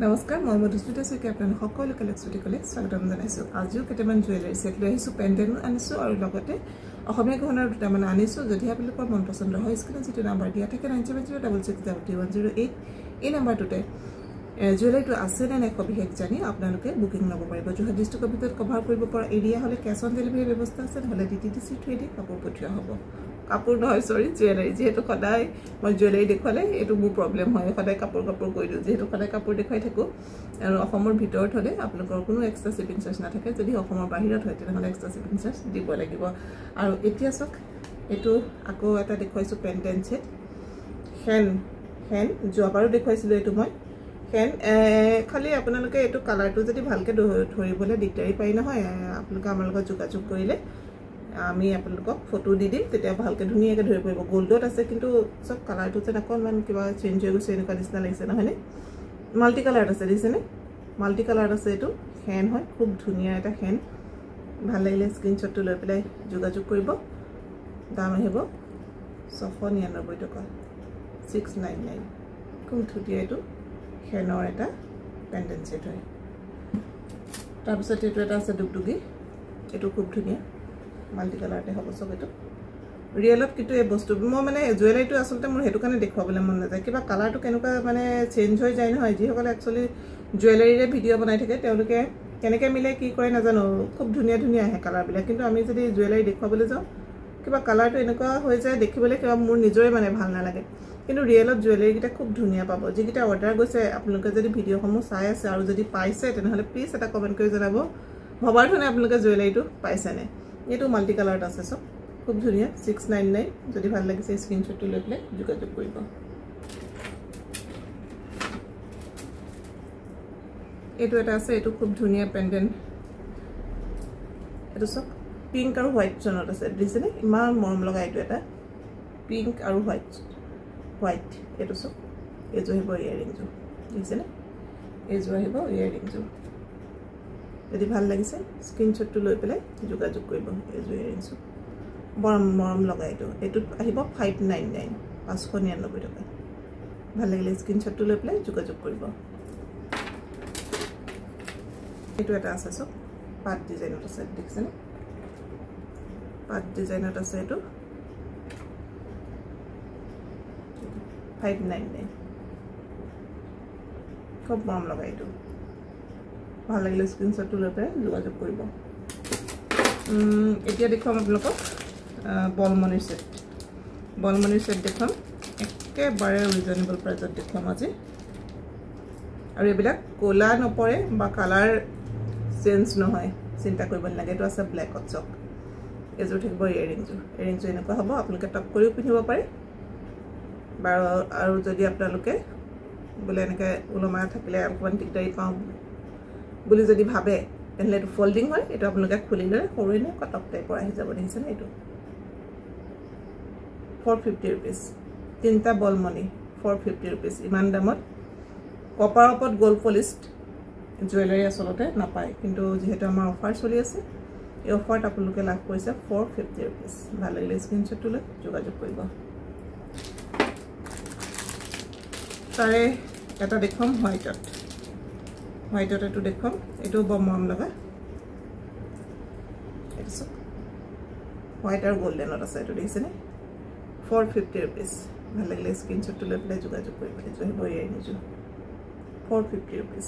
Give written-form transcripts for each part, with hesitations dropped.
নমস্কাৰ মই মধুস্মিতা শইকীয়া আপোনালোক সকলো কালেক্ট্ৰিকলে স্বাগতম জনাইছোঁ আজিও কেইটামান জুৱেলাৰী সেট লৈ আহিছোঁ পেণ্ডেণ্ট আনিছোঁ আৰু লগতে অসমীয়া গহনাৰ দুটামান আনিছোঁ যদি আপোনালোকৰ মন পছন্দ হয় স্ক্ৰীনত যিটো নাম্বাৰ দিয়া থাকে 9706660108 এই নাম্বাৰটোতে জুৱেলাৰীটো আছে নে নাই সবিশেষ জানি আপোনালোকে বুকিং ল'ব পাৰিব যোৰহাট ডিষ্ট্ৰিক্টৰ ভিতৰত কভাৰ কৰিব পৰা এৰিয়া হ'লে কেছ অন ডেলিভাৰী ব্যৱস্থা আছে নহ'লে DTDC থ্ৰুৱেদি কাপোৰ পঠিওৱা হ'ব কাপোৰ নহয় সৰি জুৱেলাৰী যেহেতু সদায় মই জুৱেলাৰী দেখুৱালে এইটো মোৰ প্ৰব্লেম হয় সদায় কাপোৰ কৈ দিওঁ যেহেতু সদায় কাপোৰ দেখুৱাই থাকোঁ আৰু অসমৰ ভিতৰত হ'লে আপোনালোকৰ কোনো এক্সট্ৰা শিপিং চাৰ্জ নাথাকে যদি অসমৰ বাহিৰত হয় তেনেহ'লে এক্সট্ৰা শিপিং চাৰ্জ দিব লাগিব আৰু এতিয়া চাওক এইটো আকৌ এটা দেখুৱাইছোঁ পেণ্ডেণ্ট ছেট হেন যোৱাবাৰো দেখুৱাইছিলোঁ এইটো মই হেন খালি আপোনালোকে এইটো কালাৰটো যদি ভালকৈ ধৰিবলৈ দিগদাৰী পাই নহয় আপোনালোকে আমাৰ লগত যোগাযোগ কৰিলে আমি আপোনালোকক ফটো দি দিম তেতিয়া ভালকৈ ধুনীয়াকৈ ধৰি পৰিব গোল্ডত আছে কিন্তু চব কালাৰটো যেন অকণমান কিবা চেঞ্জ হৈ গৈছে এনেকুৱা নিচিনা লাগিছে নহয়নে মাল্টি কালাৰত আছে দেখিছেনে মাল্টি কালাৰত আছে এইটো হেন হয় খুব ধুনীয়া এটা হেন ভাল লাগিলে স্ক্ৰীনশ্বটটো লৈ পেলাই যোগাযোগ কৰিব দাম আহিব 699 টকা 699 খুব ধুনীয়া এইটো হেনৰ এটা পেণ্ডেণ্ট ছেট হয় তাৰপিছত এইটো এটা আছে ডুগডুগি এইটো খুব ধুনীয়া মাল্টি কালাৰতে হ'ব চব এইটো ৰিয়েলত কিন্তু এই বস্তু মই মানে জুৱেলাৰীটো আচলতে মোৰ সেইটো কাৰণে দেখুৱাবলৈ মন নাযায় কিবা কালাৰটো কেনেকুৱা মানে চেঞ্জ হৈ যায় নহয় যিসকলে একচুৱেলি জুৱেলাৰীৰে ভিডিঅ' বনাই থাকে তেওঁলোকে কেনেকৈ মিলে কি কৰে নাজানো খুব ধুনীয়া আহে কালাৰবিলাক কিন্তু আমি যদি জুৱেলাৰী দেখুৱাবলৈ যাওঁ কিবা কালাৰটো এনেকুৱা হৈ যায় দেখিবলৈ কিবা মোৰ নিজৰে মানে ভাল নালাগে কিন্তু ৰিয়েলত জুৱেলাৰীকেইটা খুব ধুনীয়া পাব যিকেইটা অৰ্ডাৰ গৈছে আপোনালোকে যদি ভিডিঅ'সমূহ চাই আছে আৰু যদি পাইছে তেনেহ'লে প্লিজ এটা কমেণ্ট কৰি জনাব ভবাৰ ধৰণে আপোনালোকে জুৱেলাৰীটো পাইছেনে এইটো মাল্টি কালাৰত আছে চব খুব ধুনীয়া 699 যদি ভাল লাগিছে স্ক্ৰীনশ্বটটো লৈ পেলাই যোগাযোগ কৰিব এইটো এটা আছে এইটো খুব ধুনীয়া পেণ্ডেণ্ট এইটো চব পিংক আৰু হোৱাইট জনত আছে দেখিছেনে ইমান মৰম লগা এইটো এটা পিংক আৰু হোৱাইট এইটো চব এইযোৰ আহিব ইয়েৰিংযোৰ দেখিছেনে এইযোৰ আহিব ইয়েৰিংযোৰ যদি ভাল লাগিছে স্ক্ৰীনশ্বটটো লৈ পেলাই যোগাযোগ কৰিব এইযোৰ ইয়েৰিংযোৰ মৰম লগা এইটোত আহিব 599 599 টকা ভাল লাগিলে স্ক্ৰীনশ্বটটো লৈ পেলাই যোগাযোগ কৰিব এইটো এটা আছে চব পাত ডিজাইনত আছে দেখিছেনে পাত ডিজাইনত আছে এইটো 599 খুব মৰম লগা এইটো ভাল লাগিলে স্ক্ৰীনশ্বটটো লৈ পেলাই যোগাযোগ কৰিব এতিয়া দেখুৱাম আপোনালোকক বলমণিৰ ছেট দেখুৱাম একেবাৰে ৰিজনেবল প্ৰাইচত দেখুৱাম আজি আৰু এইবিলাক ক'লা নপৰে বা কালাৰ চেঞ্জ নহয় চিন্তা কৰিব নালাগে এইটো আছে ব্লেকত চক এইযোৰ থাকিব ইয়েৰিংযোৰ এনেকুৱা হ'ব আপোনালোকে টপ কৰিও পিন্ধিব পাৰে বাৰু আৰু যদি আপোনালোকে বোলে এনেকৈ ওলমা থাকিলে অকণমান দিগদাৰী পাওঁ বুলি যদি ভাবে তেনেহ'লে এইটো ফল্ডিং হয় এইটো আপোনালোকে খুলি লৈ সৰু এনে কটক টাইপৰ আহি যাব দেখিছেনে এইটো 450 rupees তিনিটা বলমণি 450 rupees ইমান দামত কপাৰ ওপৰত গোল্ড পলিষ্ট জুৱেলাৰী আচলতে নাপায় কিন্তু যিহেতু আমাৰ অফাৰ চলি আছে এই অফাৰত আপোনালোকে লাভ কৰিছে 450 rupees ভাল লাগিলে স্ক্ৰীনশ্বটটো লৈ যোগাযোগ কৰিব তাৰে এটা দেখুৱাম হোৱাইটত এইটো দেখুৱাম এইটো বৰ মৰম লগা এইটো চব হোৱাইট আৰু গল্ডেনত আছে এইটো দেখিছেনে 450 rupees ভাল লাগিলে স্ক্ৰীনশ্বটটো লৈ পেলাই যোগাযোগ কৰিব আহিব ইয়েৰিংযোৰ 450 rupees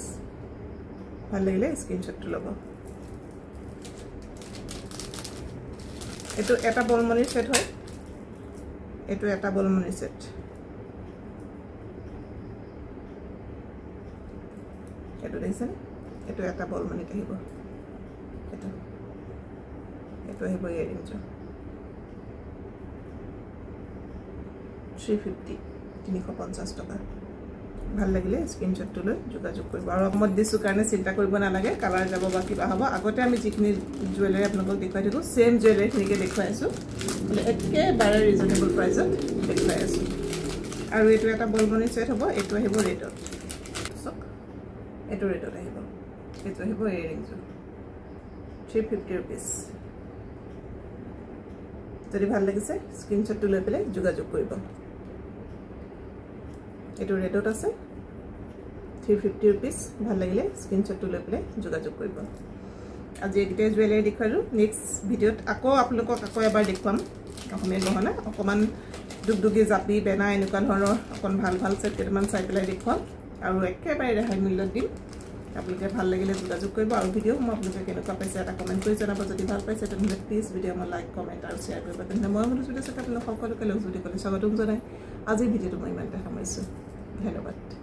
ভাল লাগিলে স্ক্ৰীনশ্বটটো ল'ব এইটো এটা বলমণিৰ ছেট হয় এইটো এটা বলমণিৰ ছেট এইটো দেখিছেনে এইটো এটা বলমণিত আহিব এইটো আহিব ইয়েৰিংযোৰ 350 টকা ভাল লাগিলে স্ক্ৰীনশ্বটটো লৈ যোগাযোগ কৰিব আৰু মই দিছোঁ কাৰণে চিন্তা কৰিব নালাগে কালাৰ যাব বা কিবা হ'ব আগতে আমি যিখিনি জুৱেলাৰী আপোনালোকক দেখুৱাই থাকোঁ চেম জুৱেলাৰীখিনিকে দেখুৱাই আছোঁ বোলে একেবাৰে ৰিজনেবল প্ৰাইচত দেখুৱাই আছোঁ আৰু এইটো এটা বলমণি ছেট হ'ব এইটো আহিব ৰেডত চাওক এইটো ৰেডত আহিব এইটো আহিব ইয়েৰিংযোৰ 350 rupees যদি ভাল লাগিছে স্ক্ৰীনশ্বটটো লৈ পেলাই যোগাযোগ কৰিব এইটো ৰেডত আছে 350 rupees ভাল লাগিলে স্ক্ৰিনশ্বট লৈ পেলাই যোগাযোগ কৰিব আজি এইটা জুৱেলাৰী দেখালো নেক্সট ভিডিঅত আকৌ আপোনালোকক আকৌ এবাৰ দেখুৱাম অসমীয়া গহনা অকমান দুগদুগি জাপি বেনা এনেকুৱা ধৰণৰ অকন ভাল ভাল সেট কেইটামান চাই পেলাই দেখুৱাম আৰু একেবাৰে ৰেহাই মূল্যত দিম আপোনালোকে ভাল লাগিলে যোগাযোগ কৰিব আৰু ভিডিঅ মই আপোনালোকে কেনেকুৱা পাইছে এটা কমেন্ট কৰি জনাব যদি ভাল পাইছে তেন্তে প্লিজ ভিডিঅ মই লাইক কমেন্ট আৰু শেয়াৰ কৰিব তেন্তে মই মনোযোগেৰে চাই আপোনালোক সকলোকে লগ জুটি কৰি স্বাগতম জনাই আজি ভিডিঅটো মই ইমানতে সামৰিছো ধন্যবাদ